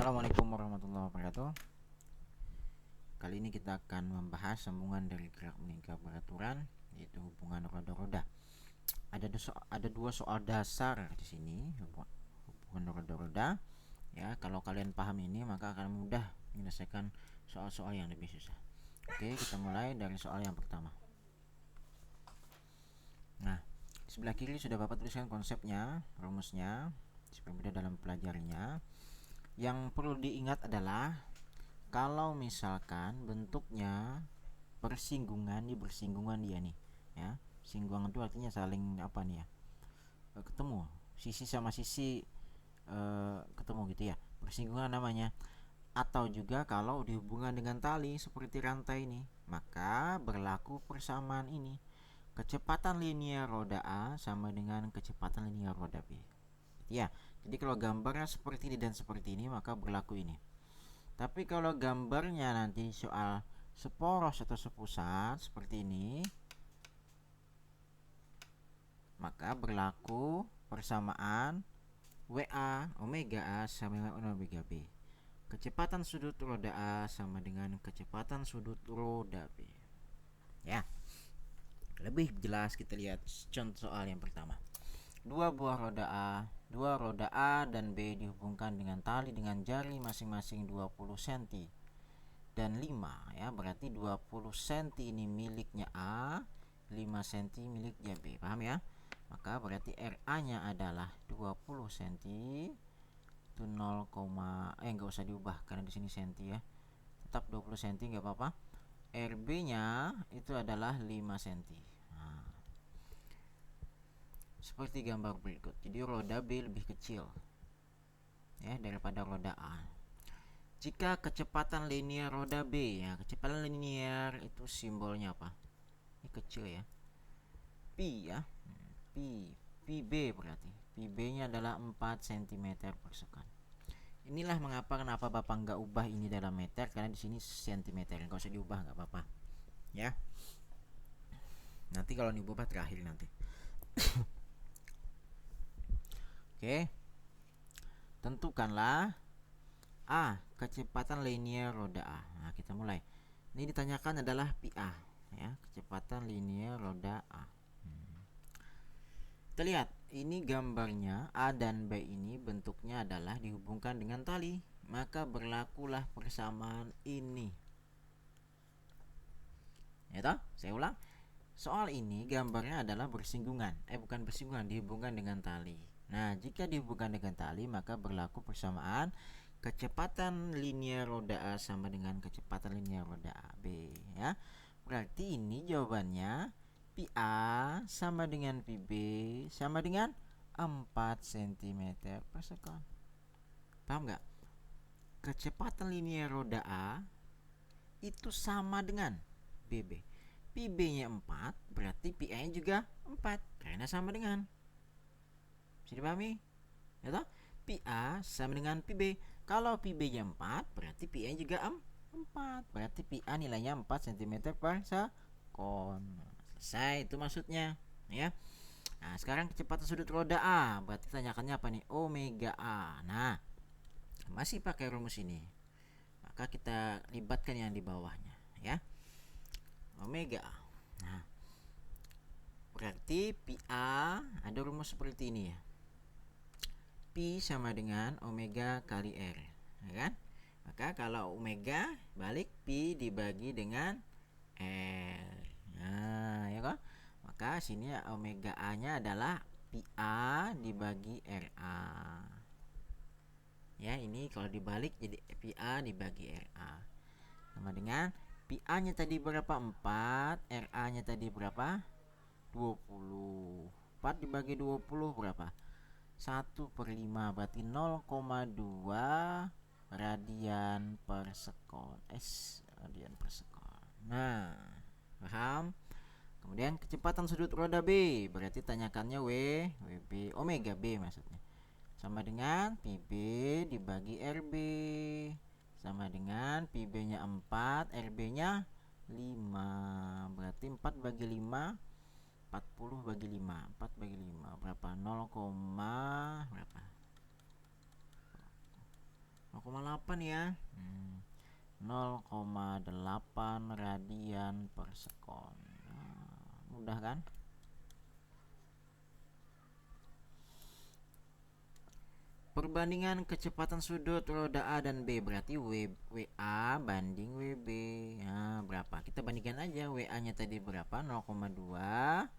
Assalamualaikum warahmatullahi wabarakatuh. Kali ini kita akan membahas sambungan dari gerak meningkat beraturan, yaitu hubungan roda-roda. Ada dua soal dasar di sini, hubungan roda-roda. Ya, kalau kalian paham ini maka akan mudah menyelesaikan soal-soal yang lebih susah. Oke, kita mulai dari soal yang pertama. Nah, sebelah kiri sudah Bapak tuliskan konsepnya, rumusnya, supaya mudah dalam pelajarinya. Yang perlu diingat adalah kalau misalkan bentuknya bersinggungan dia nih, ya. Singgungan itu artinya saling apa nih ya? Ketemu, sisi sama sisi ketemu gitu ya. Bersinggungan namanya. Atau juga kalau dihubungkan dengan tali seperti rantai ini, maka berlaku persamaan ini. Kecepatan linear roda A sama dengan kecepatan linear roda B. Ya, jadi kalau gambarnya seperti ini dan seperti ini maka berlaku ini. Tapi kalau gambarnya nanti soal seporos atau sepusat seperti ini, maka berlaku persamaan WA omega A sama dengan omega B. Kecepatan sudut roda A sama dengan kecepatan sudut roda B. Ya, lebih jelas kita lihat contoh soal yang pertama. Dua roda A dan B dihubungkan dengan tali dengan jari masing-masing 20 cm dan 5, ya, berarti 20 cm ini miliknya A, 5 cm miliknya B. Paham ya? Maka berarti RA-nya adalah 20 cm. Itu 0, enggak usah diubah karena di sini senti ya. Tetap 20 cm enggak apa-apa. RB-nya itu adalah 5 cm. Nah, seperti gambar berikut. Jadi roda B lebih kecil ya daripada roda A. Jika kecepatan linear roda B, ya, kecepatan linear itu simbolnya apa? Ini kecil ya. Pi ya. Pi B berarti. Pi-B-nya adalah 4 cm per second. Inilah mengapa kenapa Bapak nggak ubah ini dalam meter, karena di sini cm. Nggak usah diubah, nggak apa-apa. Ya. Nanti kalau diubah terakhir nanti. Oke. Tentukanlah A, kecepatan linear roda A. Nah, kita mulai. Ini ditanyakan adalah pi A, ya, kecepatan linear roda A. Kita lihat, ini gambarnya A dan B ini bentuknya adalah dihubungkan dengan tali, maka berlakulah persamaan ini. Ya toh? Saya ulang. Soal ini gambarnya adalah bersinggungan. Bukan bersinggungan, dihubungkan dengan tali. Nah, jika dihubungkan dengan tali, maka berlaku persamaan kecepatan linear roda A sama dengan kecepatan linear roda B, ya. Berarti ini jawabannya pi A sama dengan pi B sama dengan 4 cm per second. Paham nggak? Kecepatan linear roda A itu sama dengan BB. Pi B-nya 4, berarti pi A-nya juga 4 karena sama dengan. Bisa dipahami? Ya toh? Pi A sama dengan pi B. Kalau pi B-nya 4, berarti pi A juga 4. Berarti pi A nilainya 4 cm per second. Selesai, itu maksudnya, ya. Nah, sekarang kecepatan sudut roda A, berarti tanyakannya apa nih? Omega A. Nah, masih pakai rumus ini. Maka kita libatkan yang di bawahnya, ya. Omega A. Nah, berarti pi A ada rumus seperti ini ya. Pi sama dengan omega kali R, ya kan? Maka kalau omega balik pi dibagi dengan R. Nah, ya kan? Maka sini omega A-nya adalah pi A dibagi RA. Ya, ini kalau dibalik jadi pi A dibagi RA. Sama dengan pi A-nya tadi berapa? 4, RA-nya tadi berapa? 20. 4 dibagi 20 berapa? 1/5, berarti 0,2 radian per sekon. Radian per sekon. Nah, paham? Kemudian kecepatan sudut roda B, berarti tanyakannya WB omega B maksudnya. Sama dengan PB dibagi RB. Sama dengan PB-nya 4, RB-nya 5. Berarti 4 bagi 5, 40 bagi 5. 4 bagi 5 berapa? 0, berapa? 0,8 ya. 0,8 radian per sekon. Mudah kan? Perbandingan kecepatan sudut roda A dan B berarti WA banding WB. Nah, berapa? Kita bandingkan aja. WA-nya tadi berapa? 0,2.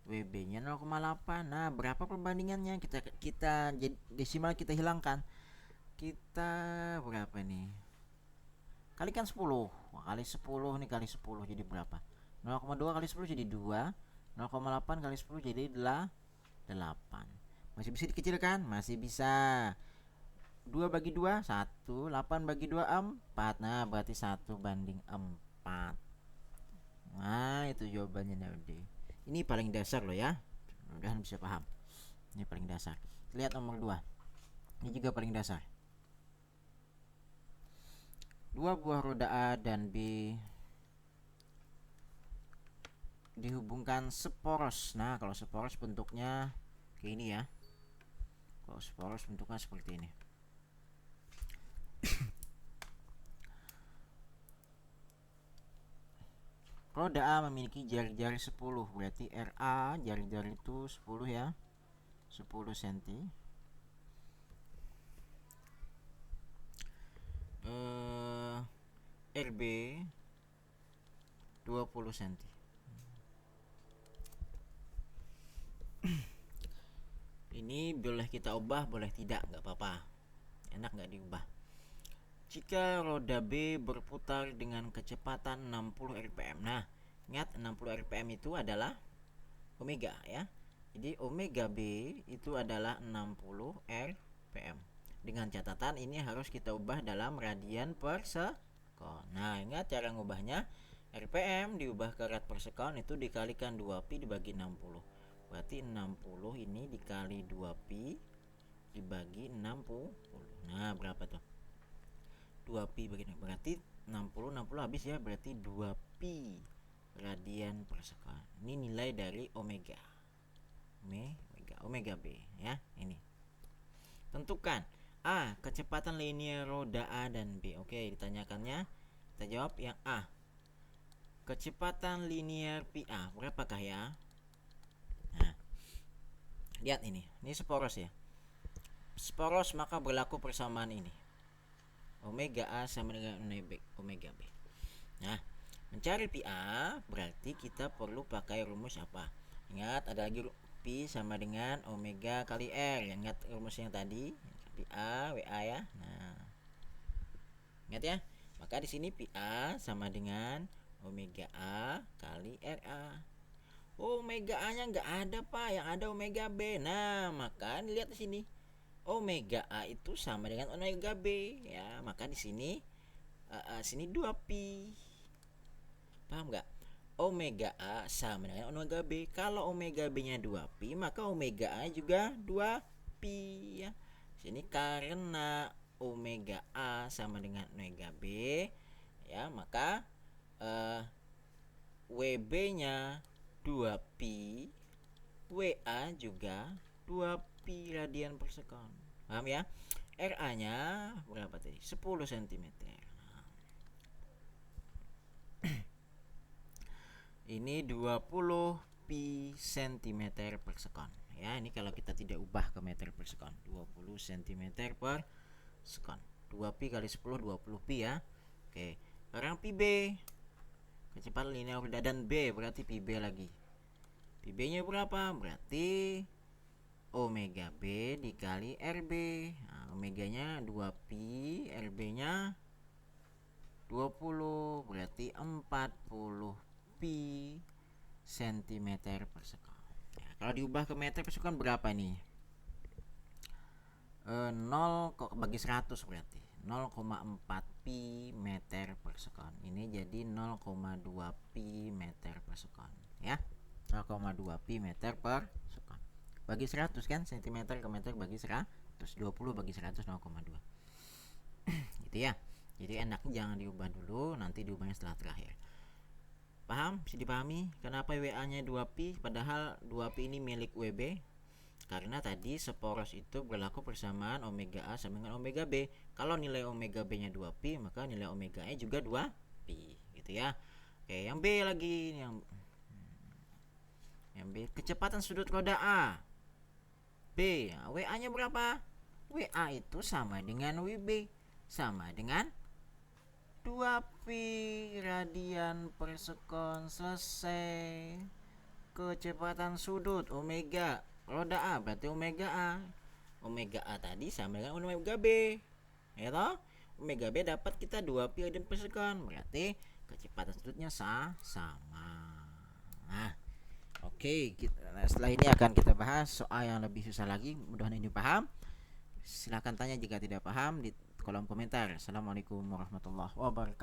WB-nya 0,8. Nah, berapa perbandingannya? Kita desimal kita hilangkan. Kita berapa nih? Kalikan 10. Kali 10 nih, kali 10 jadi berapa? 0,2 kali 10 jadi 2. 0,8 kali 10 jadi 8. Masih bisa dikecilkan? Masih bisa. 2 bagi 2 1, 8 bagi 2 4. Nah, berarti 1 banding 4. Nah, itu jawabannya D. Ini paling dasar loh ya. Mudah-mudahan bisa paham. Ini paling dasar. Lihat nomor 2. Ini juga paling dasar. 2 buah roda A dan B dihubungkan seporos. Nah, kalau seporos bentuknya kayak ini ya. Kalau seporos bentuknya seperti ini. Roda A memiliki jari-jari 10, berarti RA jari-jari itu 10 ya. 10 cm. RB 20 cm. Ini boleh kita ubah, boleh tidak, nggak apa-apa. Enak nggak diubah. Jika roda B berputar dengan kecepatan 60 rpm. Nah, ingat 60 rpm itu adalah omega ya. Jadi omega B itu adalah 60 rpm. Dengan catatan ini harus kita ubah dalam radian per sekon. Nah, ingat cara ngubahnya. rpm diubah ke rad per sekon itu dikalikan 2pi dibagi 60. Berarti 60 ini dikali 2pi dibagi 60. Nah, berapa tuh? 2pi bagi 60. Berarti 60 habis ya, berarti 2pi radian per sekon. Ini nilai dari omega. Omega B ya, ini. Tentukan A, kecepatan linear roda A dan B. Oke, ditanyakannya kita jawab yang A. Kecepatan linear PA berapakah ya? Nah, lihat ini seporos ya. Seporos maka berlaku persamaan ini. Omega A sama dengan omega B. Nah, mencari PA berarti kita perlu pakai rumus apa? Ingat, ada lagi Pi sama dengan omega kali R. Ingat rumusnya tadi, PA WA ya. Nah, ingat ya. Maka di sini PA sama dengan omega A kali RA. Omega A-nya nggak ada, Pak. Yang ada omega B. Nah, maka lihat di sini. Omega A itu sama dengan omega B ya. Maka di sini sini 2pi. Paham nggak? Omega A sama dengan omega B. Kalau omega B-nya 2pi, maka omega A juga 2pi ya. Sini karena omega A sama dengan omega B ya, maka WB-nya 2pi, WA juga 2pi radian per sekon. Paham ya? RA-nya berapa tadi? 10 cm. Ini 20 pi cm per sekon. Ya, ini kalau kita tidak ubah ke meter per sekon. 20 cm per sekon. 2pi kali 10 20 pi ya. Oke. Sekarang pi B. Kecepatan linear roda dan B berarti pi B lagi. Pi B-nya berapa? Berarti omega B dikali RB. Nah, omeganya 2pi, RB-nya 20, berarti 40 pi cm per sekon. Ya, kalau diubah ke meter per sekon berapa nih? 0 bagi 100 berarti 0,4 pi meter per sekon. Ini jadi 0,2 pi meter per sekon ya. 0,2 pi meter per sekon. Bagi 100 kan, cm ke meter bagi 100. 20 bagi 100 0,2. Gitu ya. Jadi enaknya jangan diubah dulu, nanti diubahnya setelah terakhir. Paham? Bisa dipahami kenapa WA-nya 2pi padahal 2pi ini milik WB? Karena tadi seporos itu berlaku persamaan omega A sama dengan omega B. Kalau nilai omega B nya 2pi, maka nilai omega E juga 2pi gitu ya. Oke, yang B lagi, yang B, kecepatan sudut roda A B, WA nya berapa? WA itu sama dengan WB, sama dengan 2pi radian per sekon. Selesai. Kecepatan sudut omega roda A berarti omega A. Omega A tadi sama dengan omega B, ya toh? Omega B dapat kita 2pi radian per sekon, berarti kecepatan sudutnya sama. Nah, oke, setelah ini akan kita bahas soal yang lebih susah lagi. Mudah-mudahan ini paham. Silahkan tanya jika tidak paham di kolom komentar. Assalamualaikum warahmatullahi wabarakatuh.